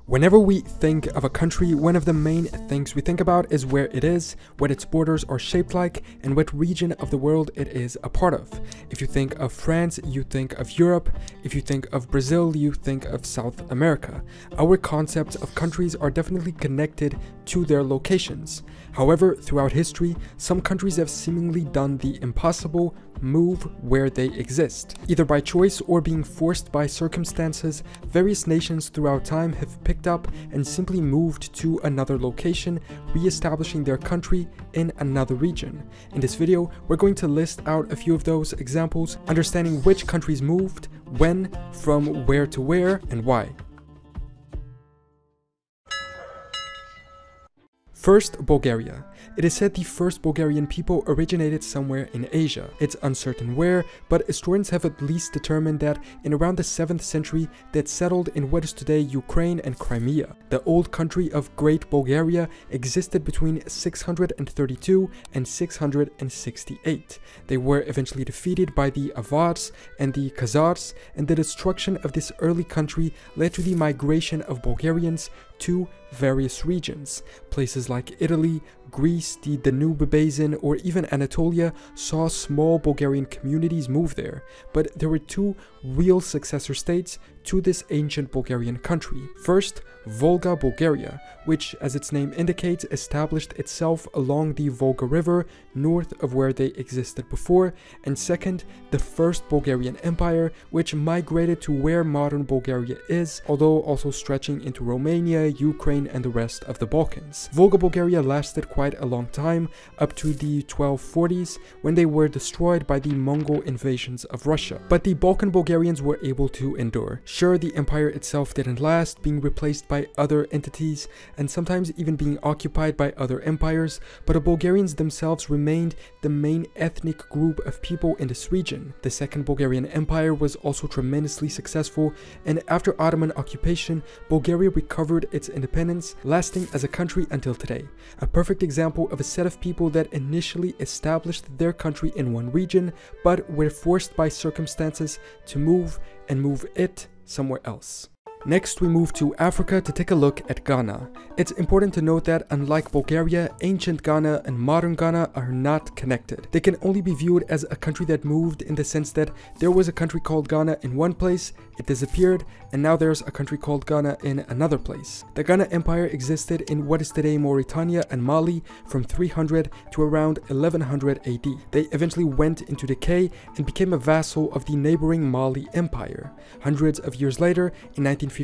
Whenever we think of a country, one of the main things we think about is where it is, what its borders are shaped like, and what region of the world it is a part of. If you think of France, you think of Europe. If you think of Brazil, you think of South America. Our concepts of countries are definitely connected to their locations. However, throughout history, some countries have seemingly done the impossible, move where they exist. Either by choice or being forced by circumstances, various nations throughout time have picked up and simply moved to another location, re-establishing their country in another region. In this video, we're going to list out a few of those examples, understanding which countries moved, when, from where to where, and why. First Bulgaria. It is said the first Bulgarian people originated somewhere in Asia. It's uncertain where, but historians have at least determined that in around the 7th century they had settled in what is today Ukraine and Crimea. The old country of Great Bulgaria existed between 632 and 668. They were eventually defeated by the Avars and the Khazars, and the destruction of this early country led to the migration of Bulgarians to various regions. Places like Italy, Greece, the Danube Basin, or even Anatolia saw small Bulgarian communities move there, but there were two real successor states to this ancient Bulgarian country. First, Volga Bulgaria, which, as its name indicates, established itself along the Volga River, north of where they existed before, and second, the First Bulgarian Empire, which migrated to where modern Bulgaria is, although also stretching into Romania, Ukraine, and the rest of the Balkans. Volga Bulgaria lasted quite a long time, up to the 1240s, when they were destroyed by the Mongol invasions of Russia. But the Balkan Bulgarians were able to endure. Sure, the empire itself didn't last, being replaced by other entities, and sometimes even being occupied by other empires, but the Bulgarians themselves remained the main ethnic group of people in this region. The Second Bulgarian Empire was also tremendously successful, and after Ottoman occupation, Bulgaria recovered its independence, lasting as a country until today. A perfect example of a set of people that initially established their country in one region, but were forced by circumstances to move it somewhere else. Next, we move to Africa to take a look at Ghana. It's important to note that unlike Bulgaria, ancient Ghana and modern Ghana are not connected. They can only be viewed as a country that moved in the sense that there was a country called Ghana in one place, it disappeared, and now there's a country called Ghana in another place. The Ghana Empire existed in what is today Mauritania and Mali from 300 to around 1100 AD. They eventually went into decay and became a vassal of the neighboring Mali Empire. Hundreds of years later, in 1957,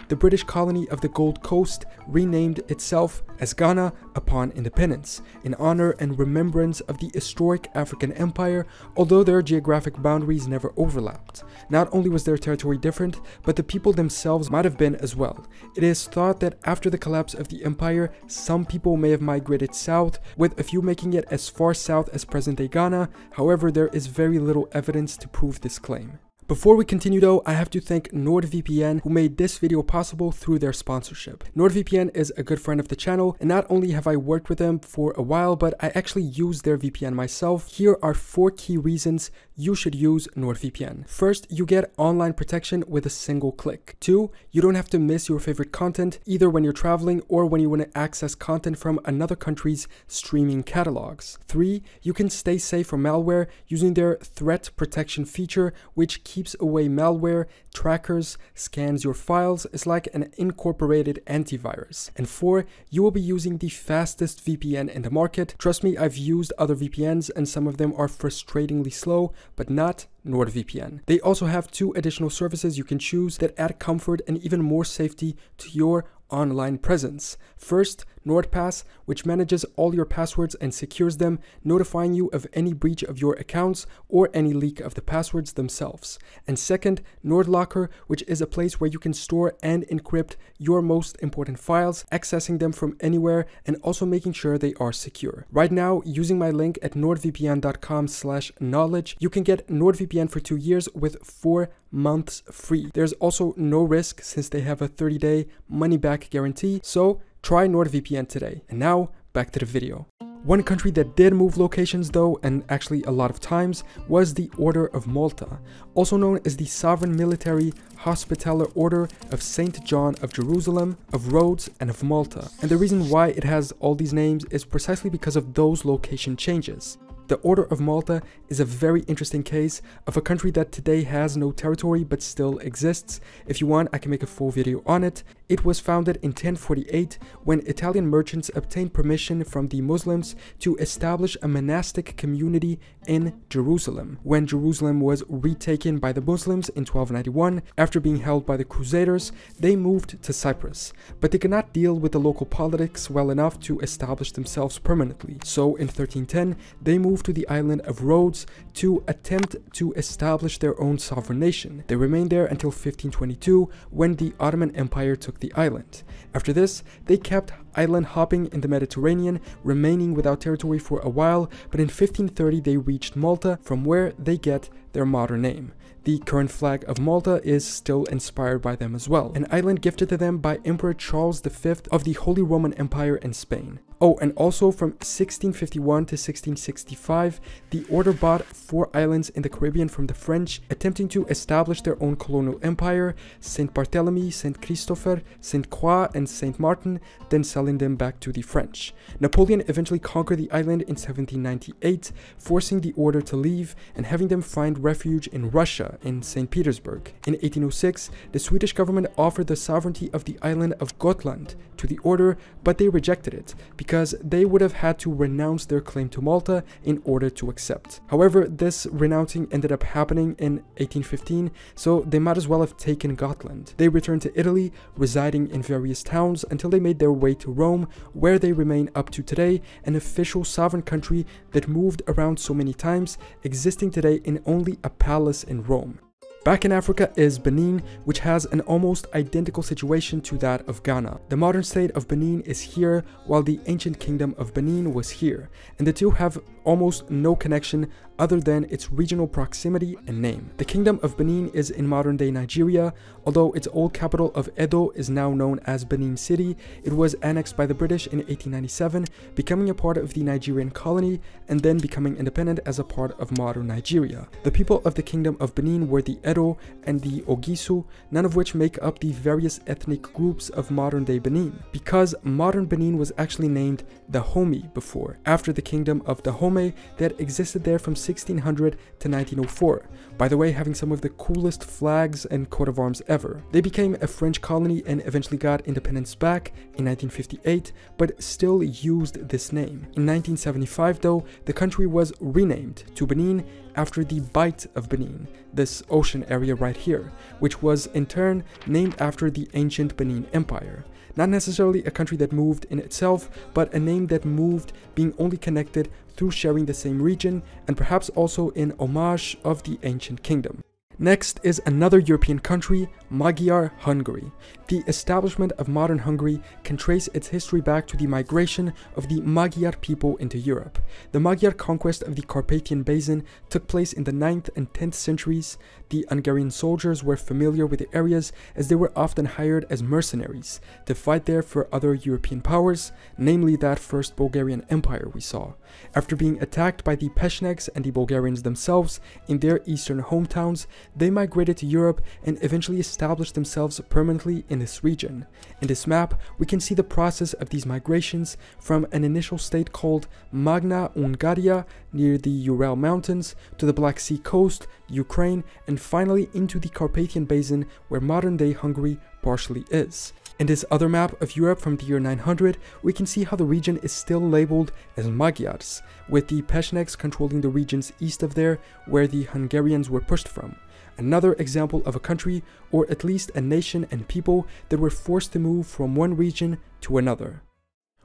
the British colony of the Gold Coast renamed itself as Ghana upon independence, in honor and remembrance of the historic African Empire, although their geographic boundaries never overlapped. Not only was their territory different, but the people themselves might have been as well. It is thought that after the collapse of the empire, some people may have migrated south, with a few making it as far south as present-day Ghana. However, there is very little evidence to prove this claim. Before we continue though, I have to thank NordVPN, who made this video possible through their sponsorship. NordVPN is a good friend of the channel, and not only have I worked with them for a while, but I actually use their VPN myself. Here are 4 key reasons you should use NordVPN. First, you get online protection with a single click. 2, you don't have to miss your favorite content, either when you're traveling or when you want to access content from another country's streaming catalogs. 3, you can stay safe from malware using their threat protection feature, which keeps away malware, trackers, scans your files. It's like an incorporated antivirus. And 4, you will be using the fastest VPN in the market. Trust me, I've used other VPNs and some of them are frustratingly slow, but not NordVPN. They also have 2 additional services you can choose that add comfort and even more safety to your online presence. First, NordPass, which manages all your passwords and secures them, notifying you of any breach of your accounts or any leak of the passwords themselves. And second, NordLocker, which is a place where you can store and encrypt your most important files, accessing them from anywhere and also making sure they are secure. Right now, using my link at nordvpn.com/knowledge, you can get NordVPN for 2 years with 4 months free. There's also no risk since they have a 30-day money-back guarantee, so try NordVPN today. And now, back to the video. One country that did move locations though, and actually a lot of times, was the Order of Malta, also known as the Sovereign Military Hospitaller Order of St. John of Jerusalem, of Rhodes, and of Malta. And the reason why it has all these names is precisely because of those location changes. The Order of Malta is a very interesting case of a country that today has no territory but still exists. If you want, I can make a full video on it. It was founded in 1048 when Italian merchants obtained permission from the Muslims to establish a monastic community in Jerusalem. When Jerusalem was retaken by the Muslims in 1291, after being held by the Crusaders, they moved to Cyprus. But they could not deal with the local politics well enough to establish themselves permanently. So in 1310, they moved to the island of Rhodes to attempt to establish their own sovereign nation. They remained there until 1522 when the Ottoman Empire took the island. After this, they kept island hopping in the Mediterranean, remaining without territory for a while, but in 1530 they reached Malta, from where they get their modern name. The current flag of Malta is still inspired by them as well, an island gifted to them by Emperor Charles V of the Holy Roman Empire in Spain. Oh, and also from 1651 to 1665, the order bought 4 islands in the Caribbean from the French, attempting to establish their own colonial empire, Saint Barthélemy, Saint Christopher, Saint Croix, and Saint Martin, then selling them back to the French. Napoleon eventually conquered the island in 1798, forcing the order to leave and having them find refuge in Russia, in St. Petersburg. In 1806, the Swedish government offered the sovereignty of the island of Gotland to the order, but they rejected it, because they would have had to renounce their claim to Malta in order to accept. However, this renouncing ended up happening in 1815, so they might as well have taken Gotland. They returned to Italy, residing in various towns until they made their way to Rome, where they remain up to today, an official sovereign country that moved around so many times, existing today in only a palace in Rome. Back in Africa is Benin, which has an almost identical situation to that of Ghana. The modern state of Benin is here, while the ancient kingdom of Benin was here, and the two have almost no connection other than its regional proximity and name. The Kingdom of Benin is in modern-day Nigeria. Although its old capital of Edo is now known as Benin City, it was annexed by the British in 1897, becoming a part of the Nigerian colony and then becoming independent as a part of modern Nigeria. The people of the Kingdom of Benin were the Edo and the Ogisu, none of which make up the various ethnic groups of modern-day Benin, because modern Benin was actually named Dahomey before, after the Kingdom of Dahomey that existed there from 1600 to 1904, by the way having some of the coolest flags and coat of arms ever. They became a French colony and eventually got independence back in 1958, but still used this name. In 1975 though, the country was renamed to Benin after the Bight of Benin, this ocean area right here, which was in turn named after the ancient Benin Empire. Not necessarily a country that moved in itself, but a name that moved, being only connected through sharing the same region, and perhaps also in homage of the ancient kingdom. Next is another European country, Magyar Hungary. The establishment of modern Hungary can trace its history back to the migration of the Magyar people into Europe. The Magyar conquest of the Carpathian Basin took place in the 9th and 10th centuries. The Hungarian soldiers were familiar with the areas as they were often hired as mercenaries to fight there for other European powers, namely that First Bulgarian Empire we saw. After being attacked by the Pechenegs and the Bulgarians themselves in their eastern hometowns, they migrated to Europe and eventually established themselves permanently in this region. In this map, we can see the process of these migrations from an initial state called Magna Hungaria near the Ural Mountains to the Black Sea coast, Ukraine, and finally into the Carpathian Basin where modern-day Hungary partially is. In this other map of Europe from the year 900, we can see how the region is still labeled as Magyars, with the Pechenegs controlling the regions east of there, where the Hungarians were pushed from. Another example of a country, or at least a nation and people, that were forced to move from one region to another.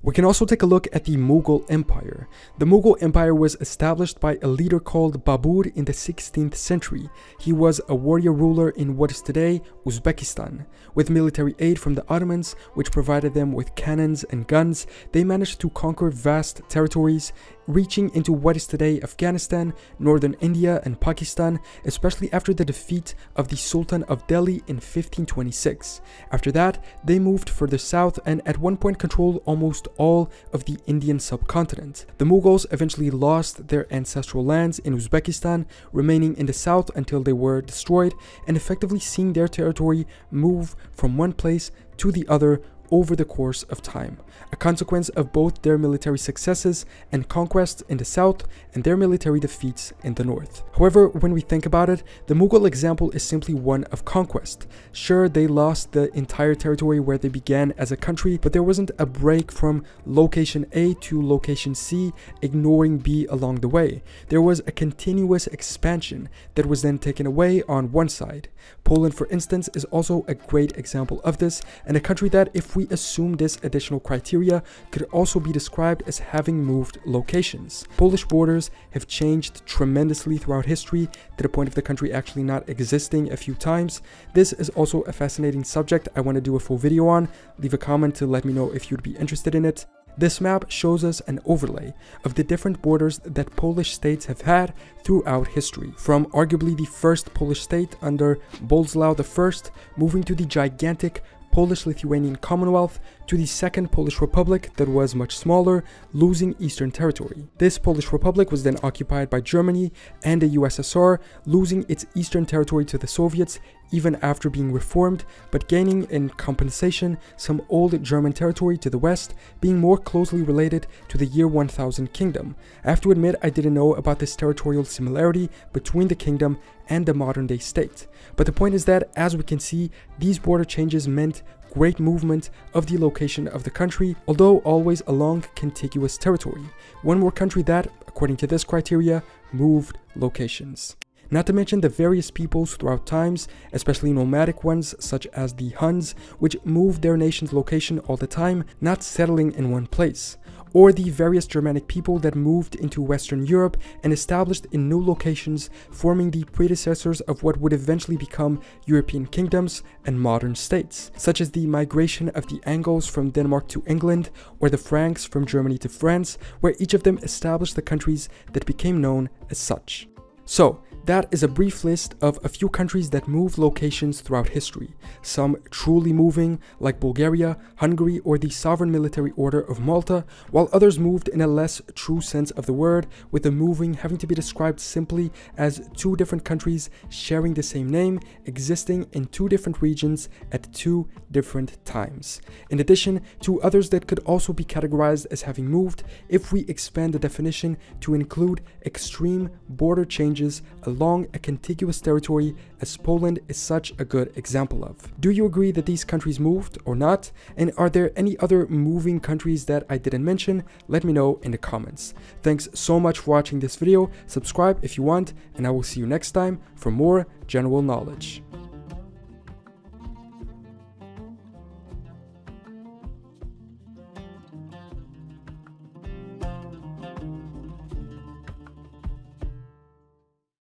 We can also take a look at the Mughal Empire. The Mughal Empire was established by a leader called Babur in the 16th century. He was a warrior ruler in what is today Uzbekistan. With military aid from the Ottomans, which provided them with cannons and guns, they managed to conquer vast territories, reaching into what is today Afghanistan, northern India, and Pakistan, especially after the defeat of the Sultan of Delhi in 1526. After that, they moved further south and at one point controlled almost almost all of the Indian subcontinent. The Mughals eventually lost their ancestral lands in Uzbekistan, remaining in the south until they were destroyed, and effectively seeing their territory move from one place to the other over the course of time, a consequence of both their military successes and conquests in the south and their military defeats in the north. However, when we think about it, the Mughal example is simply one of conquest. Sure, they lost the entire territory where they began as a country, but there wasn't a break from location A to location C, ignoring B along the way. There was a continuous expansion that was then taken away on one side. Poland, for instance, is also a great example of this, and a country that, if we assume this additional criteria, could also be described as having moved locations. Polish borders have changed tremendously throughout history, to the point of the country actually not existing a few times. This is also a fascinating subject I want to do a full video on. Leave a comment to let me know if you'd be interested in it. This map shows us an overlay of the different borders that Polish states have had throughout history, from arguably the first Polish state under Bolesław I, moving to the gigantic Polish-Lithuanian Commonwealth, to the Second Polish Republic that was much smaller, losing Eastern territory. This Polish Republic was then occupied by Germany and the USSR, losing its Eastern territory to the Soviets even after being reformed, but gaining in compensation some old German territory to the west, being more closely related to the year 1000 kingdom. I have to admit I didn't know about this territorial similarity between the kingdom and the modern day state. But the point is that, as we can see, these border changes meant great movement of the location of the country, although always along contiguous territory. One more country that, according to this criteria, moved locations. Not to mention the various peoples throughout times, especially nomadic ones such as the Huns, which moved their nation's location all the time, not settling in one place. Or the various Germanic people that moved into Western Europe and established in new locations, forming the predecessors of what would eventually become European kingdoms and modern states, such as the migration of the Angles from Denmark to England, or the Franks from Germany to France, where each of them established the countries that became known as such. So, that is a brief list of a few countries that moved locations throughout history, some truly moving, like Bulgaria, Hungary, or the sovereign military Order of Malta, while others moved in a less true sense of the word, with the moving having to be described simply as two different countries sharing the same name, existing in two different regions at two different times. In addition to others that could also be categorized as having moved if we expand the definition to include extreme border changes along a contiguous territory, as Poland is such a good example of. Do you agree that these countries moved or not? And are there any other moving countries that I didn't mention? Let me know in the comments. Thanks so much for watching this video. Subscribe if you want, and I will see you next time for more general knowledge.